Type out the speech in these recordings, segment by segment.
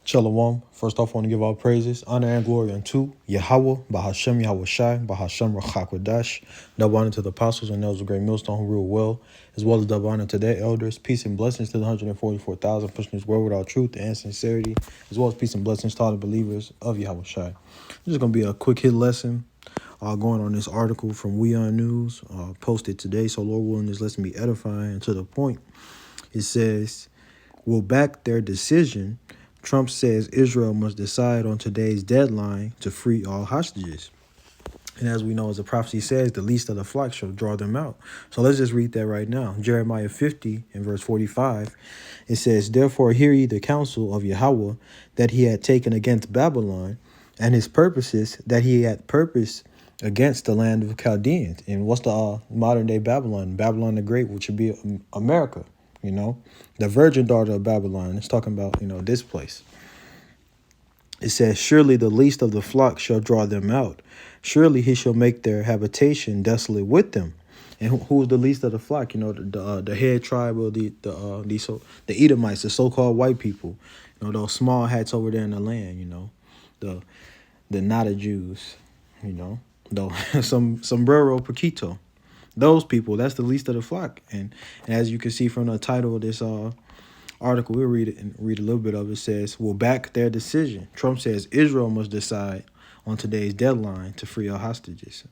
Shalom. First off, I want to give all praises, honor, and glory unto Yahweh, Bahashem Yahweh Shai, Bahashem Rachakwadash. Double honor to the apostles and elders of Great Millstone who rule well, as well as double honor to their elders. Peace and blessings to the 144,000 pushing this word without truth and sincerity, as well as peace and blessings to all the believers of Yahweh Shai. This is going to be a quick hit lesson going on this article from We On News, posted today. So, Lord willing, this lesson be edifying and to the point. It says, will back their decision. Trump says Israel must decide on today's deadline to free all hostages. And as we know, as the prophecy says, the least of the flock shall draw them out. So let's just read that right now. Jeremiah 50 and verse 45, it says, therefore hear ye the counsel of Yahweh that he had taken against Babylon, and his purposes that he had purposed against the land of Chaldeans. And what's the modern day Babylon? Babylon the Great, which would be America. You know, the virgin daughter of Babylon. It's talking about, this place. It says, surely the least of the flock shall draw them out. Surely he shall make their habitation desolate with them. And who is the least of the flock? The head tribe of the Edomites, the so-called white people. Those small hats over there in the land. The not Jews. The sombrero poquito. Those people, that's the least of the flock. And as you can see from the title of this article, we'll read it and read a little bit of it. It says, will back their decision. Trump says Israel must decide on today's deadline to free our hostages.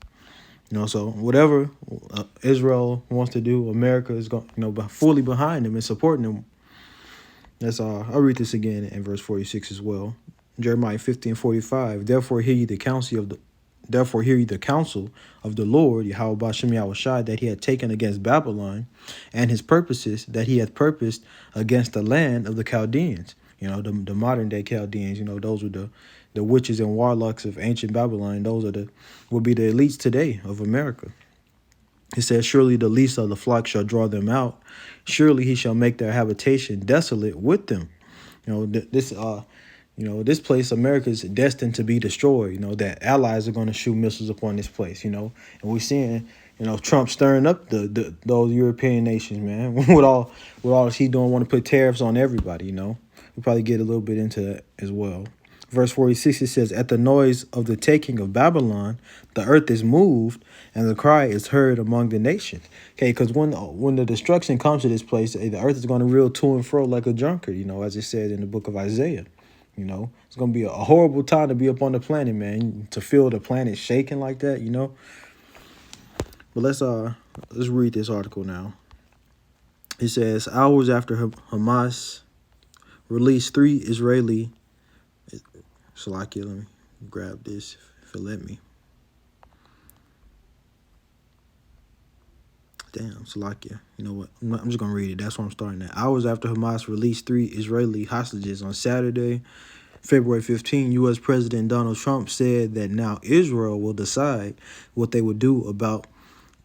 So whatever Israel wants to do, America is going, fully behind them and supporting them. That's all. I'll read this again in verse 46 as well. Jeremiah 50 and 45. Therefore hear ye the counsel of the Lord, Yahweh Bashem Yahweh Shai, that he had taken against Babylon, and his purposes that he had purposed against the land of the Chaldeans. The modern day Chaldeans. Those were the witches and warlocks of ancient Babylon. Those would be the elites today of America. He says, surely the least of the flock shall draw them out. Surely he shall make their habitation desolate with them. This place, America, is destined to be destroyed. That allies are going to shoot missiles upon this place, and we're seeing, Trump stirring up those European nations, man. with all he doing, want to put tariffs on everybody, We'll probably get a little bit into that as well. Verse 46, it says, at the noise of the taking of Babylon, the earth is moved, and the cry is heard among the nations. Okay, because when the destruction comes to this place, the earth is going to reel to and fro like a drunkard, as it said in the book of Isaiah. It's going to be a horrible time to be up on the planet, man, to feel the planet shaking like that, But let's read this article now. It says, hours after Hamas released 3 Israeli... Salakia, let me grab this if it let me. Damn, Salakia. You know what? I'm just going to read it. That's what I'm starting at. Hours after Hamas released 3 Israeli hostages on Saturday, February 15, U.S. President Donald Trump said that now Israel will decide what they would do about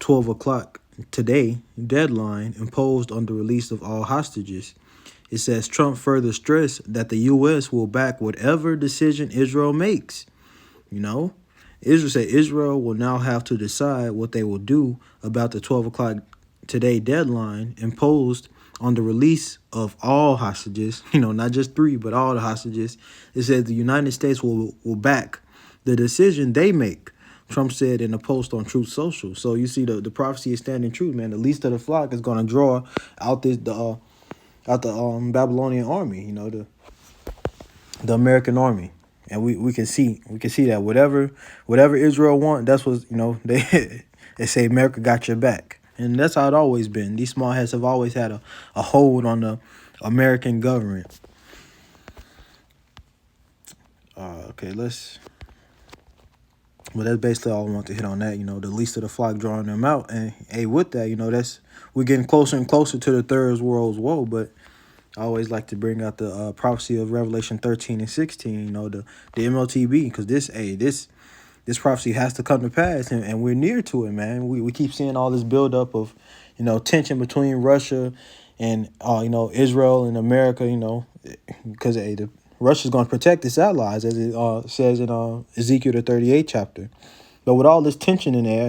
12 o'clock today deadline imposed on the release of all hostages. It says Trump further stressed that the U.S. will back whatever decision Israel makes. Israel said Israel will now have to decide what they will do about the 12 o'clock today deadline imposed on the release of all hostages, not just 3, but all the hostages. It says the United States will back the decision they make, Trump said in a post on Truth Social. So you see the prophecy is standing true, man. The least of the flock is going to draw out the Babylonian army, the American army. And we can see that whatever Israel want, that's what, they say America got your back. And that's how it always been. These small hats have always had a hold on the American government. Okay, well, that's basically all I want to hit on that. The least of the flock drawing them out. And hey, with that, we're getting closer and closer to the third world's woe. But I always like to bring out the prophecy of Revelation 13 and 16, the MLTB, because this prophecy has to come to pass, and we're near to it, man. We keep seeing all this buildup of, tension between Russia and, Israel and America, because Russia's going to protect its allies, as it says in Ezekiel the 38th chapter. But with all this tension in there,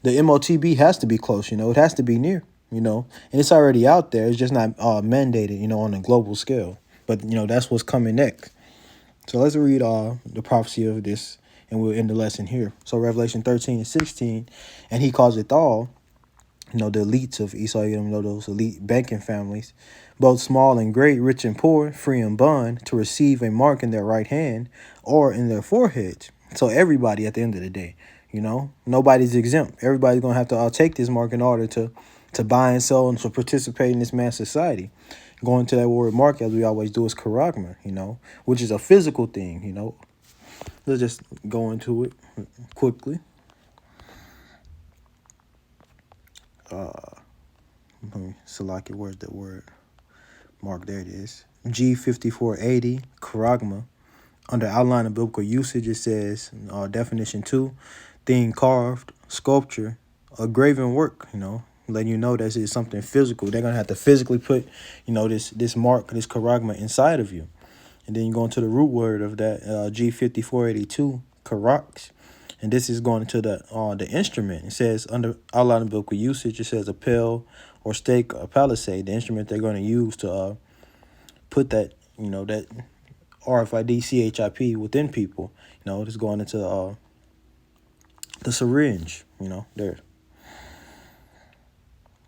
the MOTB has to be close, it has to be near, and it's already out there. It's just not mandated, on a global scale. But, that's what's coming next. So let's read the prophecy of this, and we'll end the lesson here. So Revelation 13:16, and he caused it all, the elites of Esau, those elite banking families, both small and great, rich and poor, free and bond, to receive a mark in their right hand or in their foreheads. So everybody at the end of the day, nobody's exempt. Everybody's going to have to take this mark in order to buy and sell and to participate in this mass society. Going to that word mark, as we always do, is charagma, which is a physical thing, Let's just go into it quickly. Salaki, where's that word? Mark, there it is. G5480, charagma. Under outline of biblical usage, it says, definition 2, thing carved, sculpture, a graven work, letting you know that it's something physical. They're going to have to physically put, this mark, this charagma inside of you. And then you go into the root word of that, G5482, karax. And this is going into the instrument. It says, under outline of biblical usage, it says a pail or stake or palisade, the instrument they're going to use to put that, that RFID CHIP within people. It's going into the syringe, there.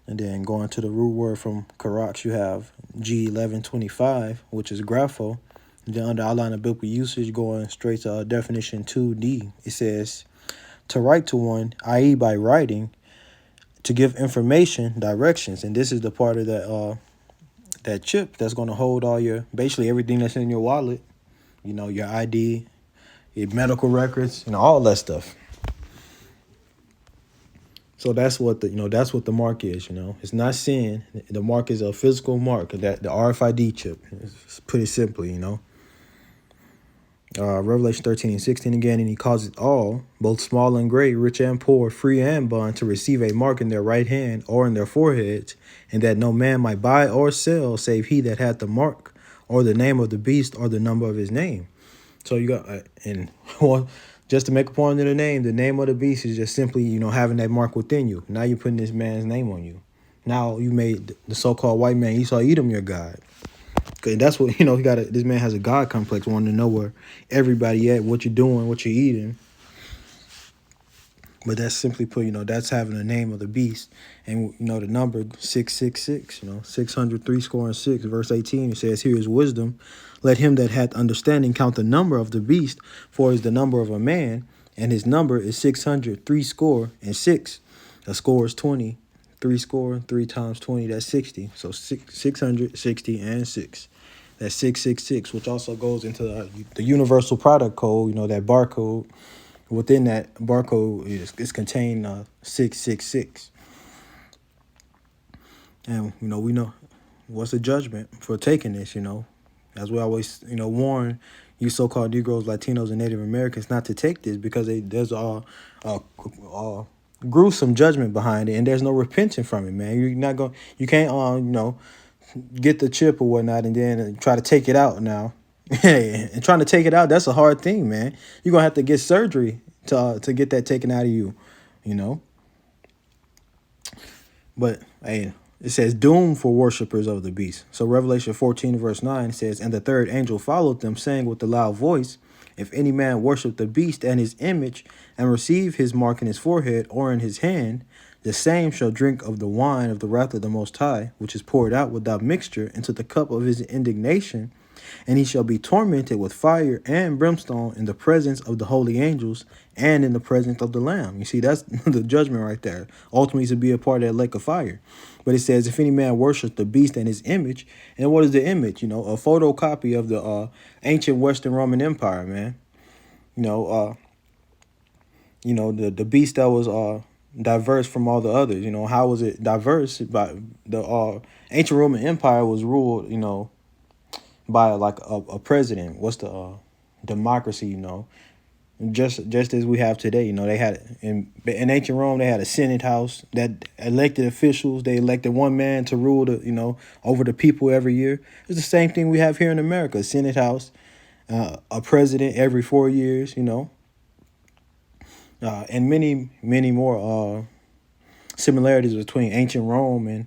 And then going to the root word from karax, you have G1125, which is grapho. And then under outline of biblical usage, going straight to definition 2D, it says to write to one, i.e. by writing, to give information, directions. And this is the part of that chip that's going to hold all basically everything that's in your wallet, your ID, your medical records, all that stuff. So that's what that's what the mark is. It's not sin. The mark is a physical mark, that the RFID chip. It's pretty simply, Revelation 13:16 again, and he causes all, both small and great, rich and poor, free and bond, to receive a mark in their right hand or in their foreheads, and that no man might buy or sell save he that had the mark, or the name of the beast, or the number of his name. So you got, and just to make a point of the name of the beast is just simply, having that mark within you. Now you're putting this man's name on you. Now you made the so-called white man Esau Edom your God. Cause that's what, this man has a God complex, wanting to know where everybody at, what you're doing, what you're eating. But that's simply put, that's having the name of the beast. And, the number 666, 603 score and 6, verse 18, it says, here is wisdom. Let him that hath understanding count the number of the beast, for it is the number of a man, and his number is 603 score and 6. The score is 20. 3 score, 3 times 20, that's 60. So 660 and 6. That's 666, which also goes into the universal product code, that barcode. Within that barcode is contained 666. And, we know what's the judgment for taking this, as we always, warn you so-called Negroes, Latinos, and Native Americans not to take this, because there's a gruesome judgment behind it, and there's no repenting from it, man. You can't, get the chip or whatnot and then try to take it out now. And trying to take it out, that's a hard thing, man. You're going to have to get surgery to get that taken out of you, But, hey, it says doom for worshipers of the beast. So Revelation 14 verse 9 says, and the third angel followed them, saying with a loud voice, if any man worship the beast and his image, and receive his mark in his forehead or in his hand, the same shall drink of the wine of the wrath of the Most High, which is poured out without mixture into the cup of his indignation, and he shall be tormented with fire and brimstone in the presence of the holy angels and in the presence of the Lamb. You see, that's the judgment right there. Ultimately, to be a part of that lake of fire. But it says, if any man worship the beast and his image, and what is the image? A photocopy of the ancient Western Roman Empire, man. The beast that was diverse from all the others. How was it diverse? By the ancient Roman Empire was ruled, by like a president. What's the democracy? Just as we have today. They had in ancient Rome, they had a Senate house that elected officials. They elected one man to rule over the people every year. It's the same thing we have here in America: Senate house, a president every 4 years. And many more similarities between ancient Rome and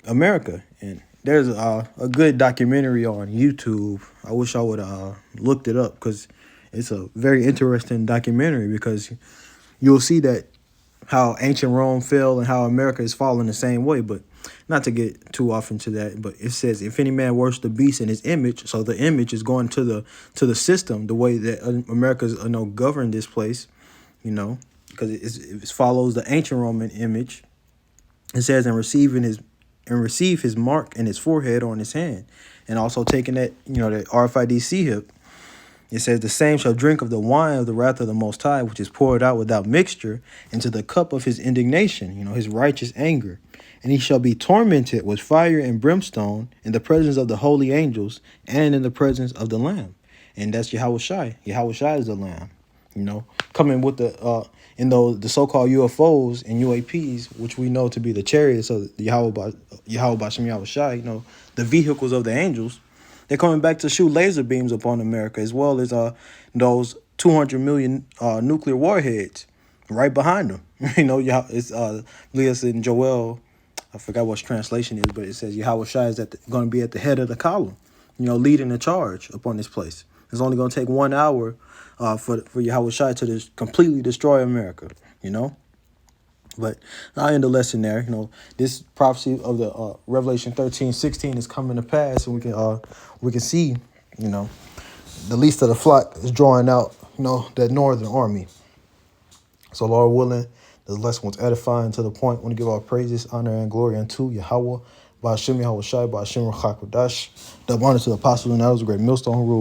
America. And there's a good documentary on YouTube. I wish I would looked it up because it's a very interesting documentary because you'll see that how ancient Rome fell and how America is falling the same way. But not to get too off into that, but it says if any man worships the beast in his image, so the image is going to the system, the way that America's governed this place, because it follows the ancient Roman image. It says receive his mark in his forehead or on his hand, and also taking that that RFID hip. It says, the same shall drink of the wine of the wrath of the Most High, which is poured out without mixture, into the cup of his indignation, his righteous anger. And he shall be tormented with fire and brimstone in the presence of the holy angels and in the presence of the Lamb. And that's Yahweh Shai. Yahweh Shai is the Lamb, coming with the so-called UFOs and UAPs, which we know to be the chariots of Yahweh Bashem Yahweh Shai, the vehicles of the angels. They're coming back to shoot laser beams upon America, as well as those 200 million nuclear warheads right behind them. It's Leah in Joel. I forgot what translation is, but it says Yahweh Shai is going to be at the head of the column, leading the charge upon this place. It's only going to take 1 hour for Yahweh Shai to completely destroy America, But I'll end the lesson there. This prophecy of the Revelation 13:16 is coming to pass, and we can see, the least of the flock is drawing out, that northern army. So Lord willing, the lesson was edifying to the point. I want to give our praises, honor, and glory unto Yahweh, Ba'ashem Yahweh Shai, Ba'ashem Ruach HaKodesh. Double honor to the apostles and elders, a great millstone who rule.